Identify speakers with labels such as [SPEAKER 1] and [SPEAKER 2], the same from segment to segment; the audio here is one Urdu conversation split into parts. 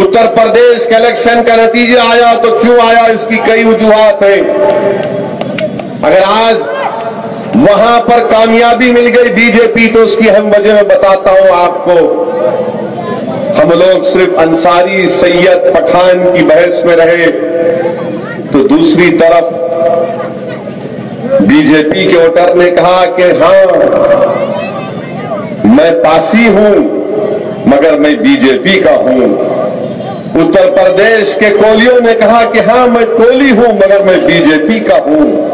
[SPEAKER 1] اتر پردیش کے الیکشن کا نتیجہ آیا تو کیوں آیا، اس کی کئی وجوہات ہیں۔ اگر آج وہاں پر کامیابی مل گئی بی جے پی تو اس کی اہم وجہ میں بتاتا ہوں آپ کو۔ ہم لوگ صرف انصاری سید پٹھان کی بحث میں رہے تو دوسری طرف بی جے پی کے ووٹر نے کہا کہ ہاں میں پاسی ہوں مگر میں بی جے پی کا ہوں۔ اتر پردیش کے کولیوں نے کہا کہ ہاں میں کولی ہوں مگر میں بی جے پی کا ہوں۔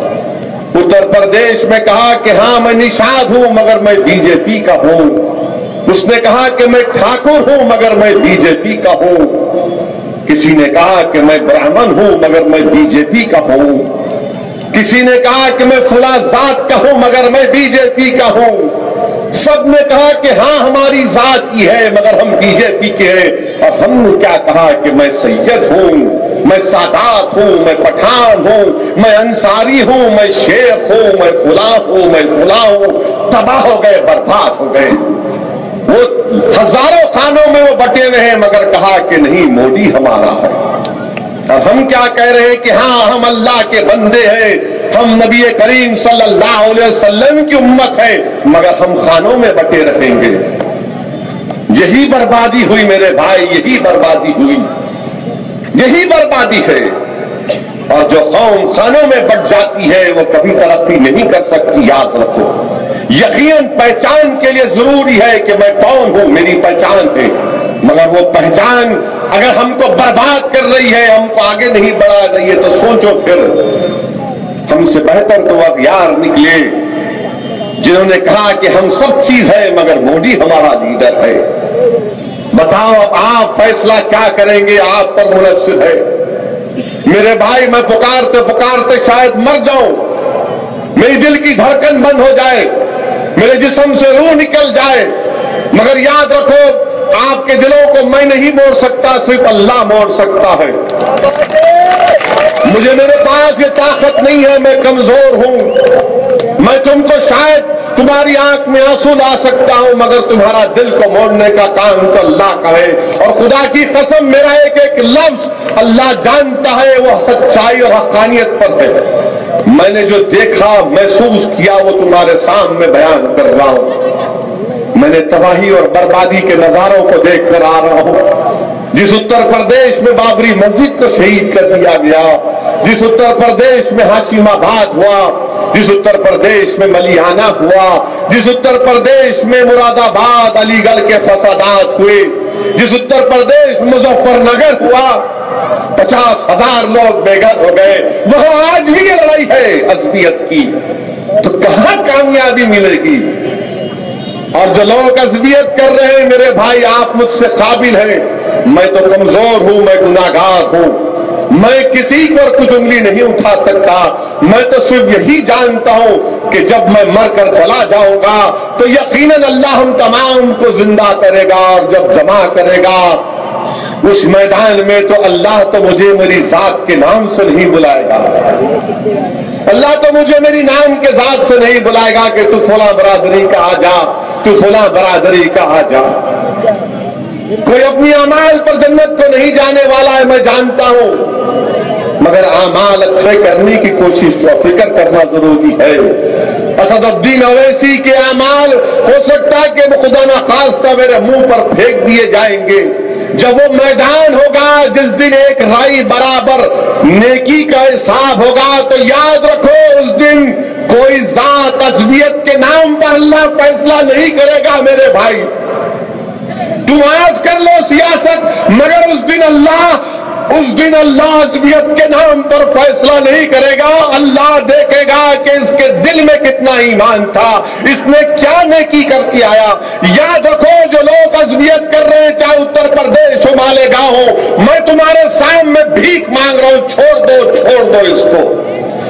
[SPEAKER 1] اتر پردیش میں کہا کہ ہاں میں نشاد ہوں مگر میں بی جے پی کا ہوں۔ اس نے کہا کہ میں ٹھاکر ہوں مگر میں بی جے پی کا ہوں۔ کسی نے کہا کہ میں برہمن ہوں مگر میں بی جے پی کا ہوں۔ کسی نے کہا کہ میں فلاں ذات کا ہوں مگر میں بی جے پی کا ہوں۔ سب نے کہا کہ ہاں ہماری ذات کی ہے مگر ہم بی جے پی کے ہیں۔ اور ہم نے کیا کہا کہ میں سید ہوں، میں سادات ہوں، میں پٹھان ہوں، میں انصاری ہوں، میں شیخ ہوں، میں فلاں ہوں، میں فلاں ہوں۔ تباہ ہو گئے، برباد ہو گئے۔ وہ ہزاروں خانوں میں وہ بٹے ہوئے ہیں مگر کہا کہ نہیں مودی ہمارا ہے۔ اور ہم کیا کہہ رہے ہیں کہ ہاں ہم اللہ کے بندے ہیں، ہم نبی کریم صلی اللہ علیہ وسلم کی امت ہے مگر ہم خانوں میں بٹے رہیں گے۔ یہی بربادی ہوئی میرے بھائی، یہی بربادی ہوئی، یہی بربادی ہے۔ اور جو قوم خانوں میں بٹ جاتی ہے وہ کبھی ترقی نہیں کر سکتی، یاد رکھو۔ یقیناً پہچان کے لیے ضروری ہے کہ میں کون ہوں، میری پہچان ہے، مگر وہ پہچان اگر ہم کو برباد کر رہی ہے، ہم کو آگے نہیں بڑھا رہی ہے تو سوچو پھر ہم سے بہتر تو اغیار نکلے جنہوں نے کہا کہ ہم سب چیز ہے مگر مودی ہمارا لیڈر ہے۔ بتاؤ اب آپ فیصلہ کیا کریں گے، آپ پر منحصر ہے۔ میرے بھائی میں پکارتے پکارتے شاید مر جاؤں، میری دل کی دھڑکن بند ہو جائے، میرے جسم سے روح نکل جائے، مگر یاد رکھو آپ کے دلوں کو میں نہیں موڑ سکتا، صرف اللہ موڑ سکتا ہے۔ مجھے میرے پاس یہ طاقت نہیں ہے، میں کمزور ہوں۔ میں تم کو شاید تمہاری آنکھ میں آنسو لا سکتا ہوں مگر تمہارا دل کو موڑنے کا کام تو اللہ کا ہے۔ اور خدا کی قسم میرا ایک ایک لفظ اللہ جانتا ہے وہ سچائی اور حقانیت پر ہے۔ میں نے جو دیکھا محسوس کیا وہ تمہارے سامنے بیان کر رہا ہوں۔ میں نے تباہی اور بربادی کے نظاروں کو دیکھ کر آ رہا ہوں۔ جس اتر پردیش میں بابری مسجد کو شہید کر دیا گیا، جس اتر پردیش میں ہاشم آباد ہوا، جس اتر پردیش میں ملیانہ ہوا، جس اتر پردیش میں مراد آباد علی گڑھ کے فسادات ہوئے، جس اتر پردیش مظفر نگر ہوا، 50,000 لوگ بے گھر ہو گئے، وہاں آج بھی یہ لڑائی ہے عصبیت کی، تو کہاں کامیابی ملے گی؟ اور جو لوگ عصبیت کر رہے ہیں میرے بھائی آپ مجھ سے قابل ہیں، میں تو کمزور ہوں، میں گناہگار ہوں، میں کسی پر کچھ انگلی نہیں اٹھا سکتا۔ میں تو صرف یہی جانتا ہوں کہ جب میں مر کر چلا جاؤں گا تو یقیناً اللہ ہم تمام کو زندہ کرے گا، اور جب جمع کرے گا اس میدان میں تو اللہ تو مجھے میری ذات کے نام سے نہیں بلائے گا، اللہ تو مجھے میری نام کے ذات سے نہیں بلائے گا کہ تو فلاں برادری کا آ جا، تو فلاں برادری کا آ جا۔ کوئی اپنی اعمال پر جنت کو نہیں جانے والا ہے، میں جانتا ہوں، مگر اعمال اچھے کرنے کی کوشش و فکر کرنا ضروری ہے۔ اسد الدین اویسی کے اعمال ہو سکتا ہے کہ خدا نخواستہ میرے منہ پر پھینک دیے جائیں گے، جب وہ میدان ہوگا جس دن ایک رائی برابر نیکی کا حساب ہوگا تو یاد رکھو اس دن کوئی ذات عصبیت کے نام پر اللہ فیصلہ نہیں کرے گا میرے بھائی۔ تم معاف کر لو سیاست، مگر اس دن اللہ عصبیت کے نام پر فیصلہ نہیں کرے گا۔ اللہ دیکھے گا کہ اس کے دل میں کتنا ایمان تھا، اس نے کیا نیکی کر کے آیا۔ یاد رکھو جو لوگ عصبیت کر رہے ہیں چاہے اتر پردیش ہو مالیگاؤں ہو، میں تمہارے سامنے بھیک مانگ رہا ہوں، چھوڑ دو اس کو،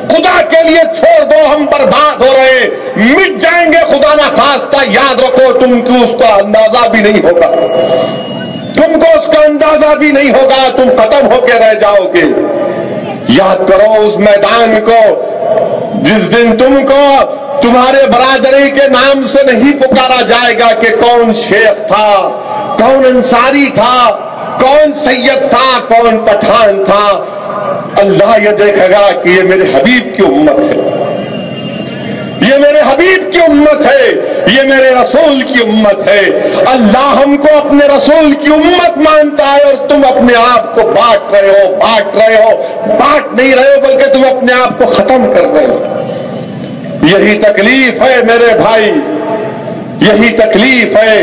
[SPEAKER 1] خدا کے لیے چھوڑ دو، ہم برباد ہو رہے ہیں، مٹ جائیں گے خدا نہ خواستہ۔ یاد رکھو تم کو اس کا اندازہ بھی نہیں ہوگا، تم کو اس کا اندازہ بھی نہیں ہوگا، تم ختم ہو کے رہ جاؤ گے۔ یاد کرو اس میدان کو جس دن تم کو تمہارے برادری کے نام سے نہیں پکارا جائے گا کہ کون شیخ تھا، کون انصاری تھا، کون سید تھا کون پٹھان تھا، اللہ یہ دیکھے گا کہ یہ میرے حبیب کی امت ہے، یہ میرے حبیب کی امت ہے، یہ میرے رسول کی امت ہے۔ اللہ ہم کو اپنے رسول کی امت مانتا ہے اور تم اپنے آپ کو بانٹ رہے ہو، بانٹ نہیں رہے ہو بلکہ تم اپنے آپ کو ختم کر رہے ہو۔ یہی تکلیف ہے میرے بھائی، یہی تکلیف ہے،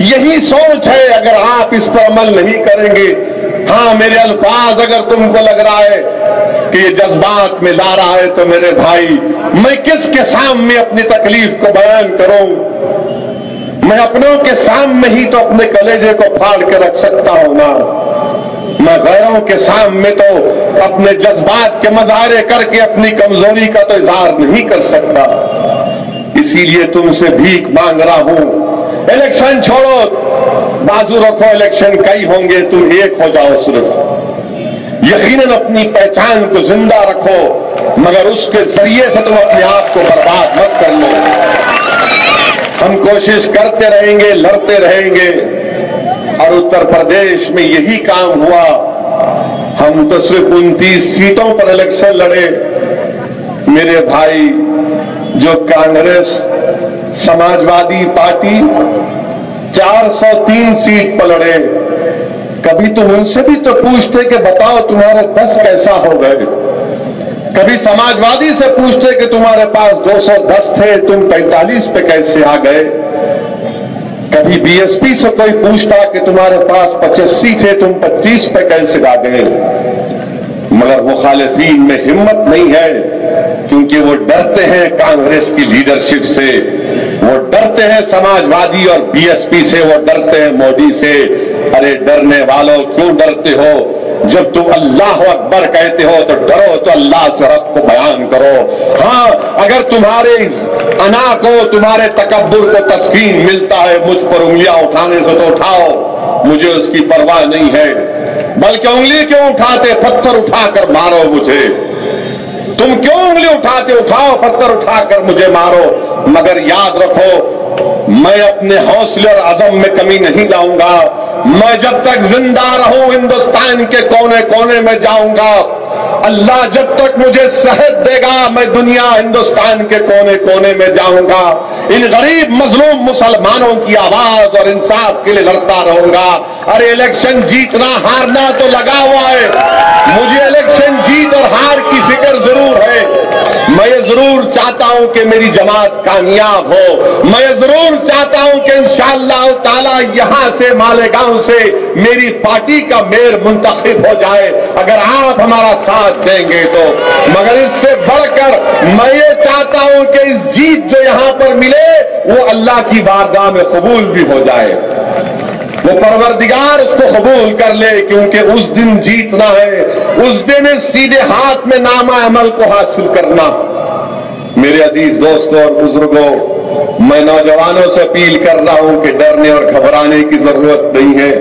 [SPEAKER 1] یہی سوچ ہے۔ اگر آپ اس پر عمل نہیں کریں گے، ہاں میرے الفاظ اگر تم کو لگ رہا ہے کہ یہ جذبات میں لا رہا ہے تو میرے بھائی میں کس کے سامنے اپنی تکلیف کو بیان کروں؟ میں اپنوں کے سامنے ہی تو اپنے کلیجے کو پھاڑ کے رکھ سکتا ہوں نا، میں غیروں کے سامنے تو اپنے جذبات کے مظاہرے کر کے اپنی کمزوری کا تو اظہار نہیں کر سکتا۔ اسی لیے تم سے بھیک مانگ رہا ہوں، الیکشن چھوڑو، بازو رکھو، الیکشن کئی ہوں گے، تم ایک ہو جاؤ صرف۔ یقیناً اپنی پہچان کو زندہ رکھو، مگر اس کے ذریعے سے تم اپنے آپ کو برباد مت کر لو۔ ہم کوشش کرتے رہیں گے، لڑتے رہیں گے، اور اتر پردیش میں یہی کام ہوا۔ ہم تو صرف 29 سیٹوں پر الیکشن لڑے میرے بھائی، جو کانگریس سماجوادی پارٹی 403 سیٹ پر لڑے، کبھی تم ان سے بھی تو پوچھتے کہ بتاؤ تمہارے 10 کیسا ہو گئے؟ کبھی سماجوادی سے پوچھتے کہ تمہارے پاس 210 تھے، تم 45 پہ کیسے آ گئے؟ کبھی بی ایس پی سے کوئی پوچھتا کہ تمہارے پاس 85 تھے، تم 25 پہ کیسے آ گئے؟ مگر مخالفین میں ہمت نہیں ہے، کیونکہ وہ ڈرتے ہیں کانگریس کی لیڈرشپ سے، وہ ڈرتے ہیں سماجوادی اور بی ایس پی سے، وہ ڈرتے ہیں مودی سے۔ ارے ڈرنے والوں کیوں ڈرتے ہو؟ جب تم اللہ اکبر کہتے ہو تو ڈرو، تو اللہ سے رب کو بیان کرو۔ ہاں اگر تمہارے انا کو، تمہارے تکبر کو تسکین ملتا ہے مجھ پر انگلیاں اٹھانے سے تو اٹھاؤ، مجھے اس کی پرواہ نہیں ہے، بلکہ انگلی کیوں اٹھاتے؟ پتھر اٹھا کر مارو مجھے۔ تم کیوں انگلی اٹھاتے؟ اٹھاؤ، پتھر اٹھا کر مجھے مارو، مگر یاد رکھو میں اپنے حوصلے اور عزم میں کمی نہیں لاؤں گا۔ میں جب تک زندہ رہوں ہندوستان کے کونے کونے میں جاؤں گا، اللہ جب تک مجھے صحت دے گا میں دنیا ہندوستان کے کونے کونے میں جاؤں گا، ان غریب مظلوم مسلمانوں کی آواز اور انصاف کے لیے لڑتا رہوں گا۔ ارے الیکشن جیتنا ہارنا تو لگا ہوا ہے، مجھے الیکشن جیت اور ہار کی فکر ضرور ہے۔ میں یہ ضرور چاہتا ہوں کہ میری جماعت کامیاب ہو، میں یہ ضرور چاہتا ہوں کہ انشاءاللہ تعالی یہاں سے مالیگاؤں سے میری پارٹی کا میئر منتخب ہو جائے، اگر آپ ہمارا ساتھ دیں گے تو۔ مگر اس سے بڑھ کر میں یہ چاہتا ہوں کہ اس جیت جو یہاں پر ملے وہ اللہ کی بارگاہ میں قبول بھی ہو جائے، وہ پروردگار اس کو قبول کر لے، کیونکہ اس دن جیتنا ہے، اس دن اس سیدھے ہاتھ میں نامہ عمل کو حاصل کرنا۔ میرے عزیز دوستوں اور بزرگوں، میں نوجوانوں سے اپیل کر رہا ہوں کہ ڈرنے اور گھبرانے کی ضرورت نہیں ہے۔